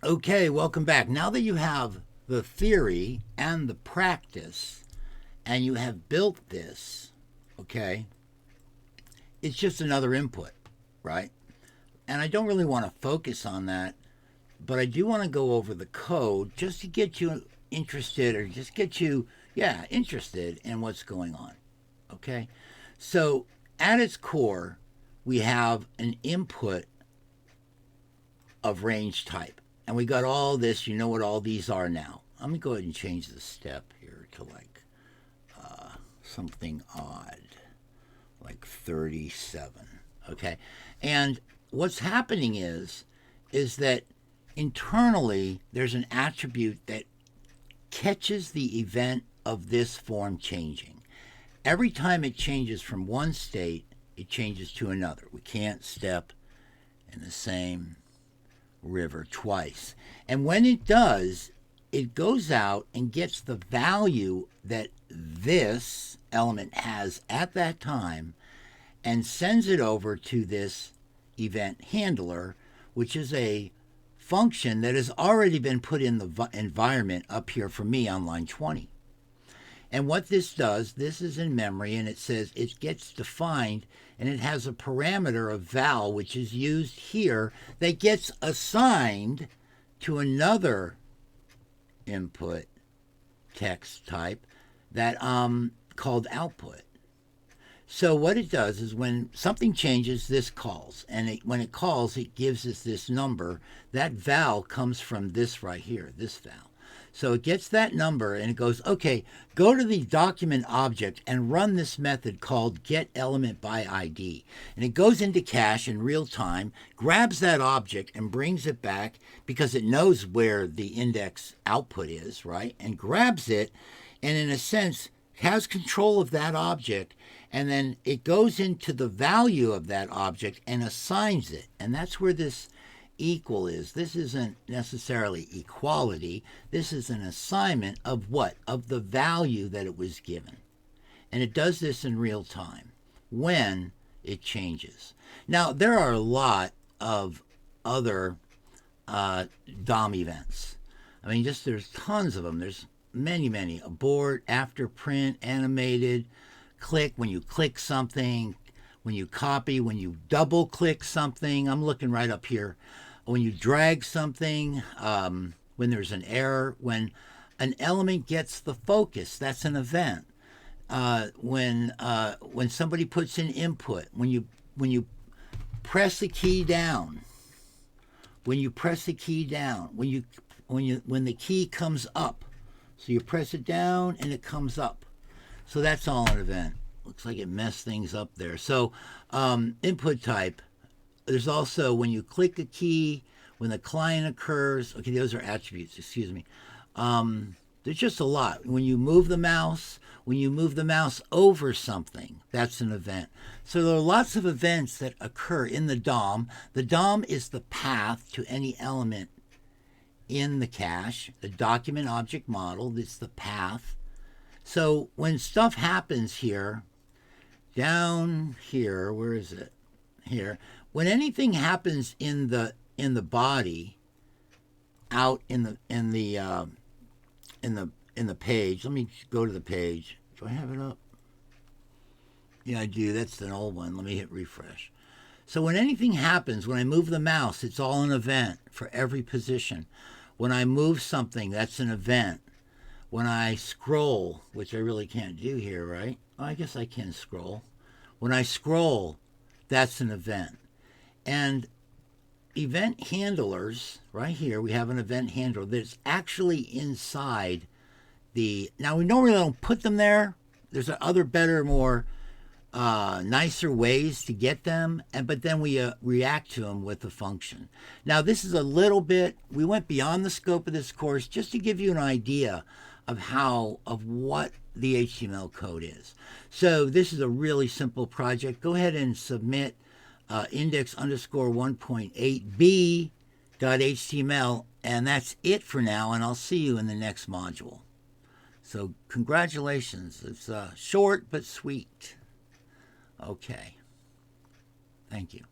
Okay, welcome back. Now that you have the theory and the practice and you have built this, okay, it's just another input, right? And I don't really want to focus on that, but I do want to go over the code just to get you interested or just get you, yeah, interested in what's going on, okay? So at its core, we have an input of range type. And we got all this, you know what all these are now. Let me go ahead and change the step here to like something odd, like 37. Okay. And what's happening is that internally there's an attribute that catches the event of this form changing. Every time it changes from one state, it changes to another. We can't step in the same river twice. And when it does, it goes out and gets the value that this element has at that time and sends it over to this event handler, which is a function that has already been put in the environment up here for me on line 20. And what this does, this is in memory, and it says it gets defined, and it has a parameter of val, which is used here, that gets assigned to another input text type that called output. So what it does is when something changes, this calls, and when it calls, it gives us this number. That val comes from this right here, this val. So it gets that number and it goes, okay, go to the document object and run this method called getElementById. And it goes into cache in real time, grabs that object and brings it back because it knows where the index output is, right? And grabs it and in a sense has control of that object, and then it goes into the value of that object and assigns it. And that's where this equal is. This isn't necessarily equality. This is an assignment of what? Of the value that it was given. And it does this in real time when it changes. Now, there are a lot of other DOM events. I mean, just there's tons of them. There's many. Abort, after print, animated, click, when you click something, when you copy, when you double click something. I'm looking right up here. When you drag something, when there's an error, when an element gets the focus, that's an event. When somebody puts in input, when you press a key down, when the key comes up, so you press it down and it comes up. So that's all an event. Looks like it messed things up there. So input type. There's also when you click a key, when the client occurs. Okay, those are attributes. Excuse me. There's just a lot. When you move the mouse, over something, that's an event. So there are lots of events that occur in the DOM. The DOM is the path to any element in the cache. The document object model is the path. So when stuff happens here, down here, where is it? Here. When anything happens in the body, out in the page. Let me go to the page. Do I have it up? Yeah, I do. That's an old one. Let me hit refresh. So when anything happens, when I move the mouse, it's all an event for every position. When I move something, that's an event. When I scroll, which I really can't do here, right? Well, I guess I can scroll. When I scroll, that's an event. And event handlers, right here, we have an event handler that's actually inside the... Now, we normally don't put them there. There's other better, more nicer ways to get them, but then we react to them with a function. Now, this is a little bit... We went beyond the scope of this course just to give you an idea of what the HTML code is. So this is a really simple project. Go ahead and submit index_1.8b.html, and that's it for now, and I'll see you in the next module. So congratulations. It's short but sweet. Okay. Thank you.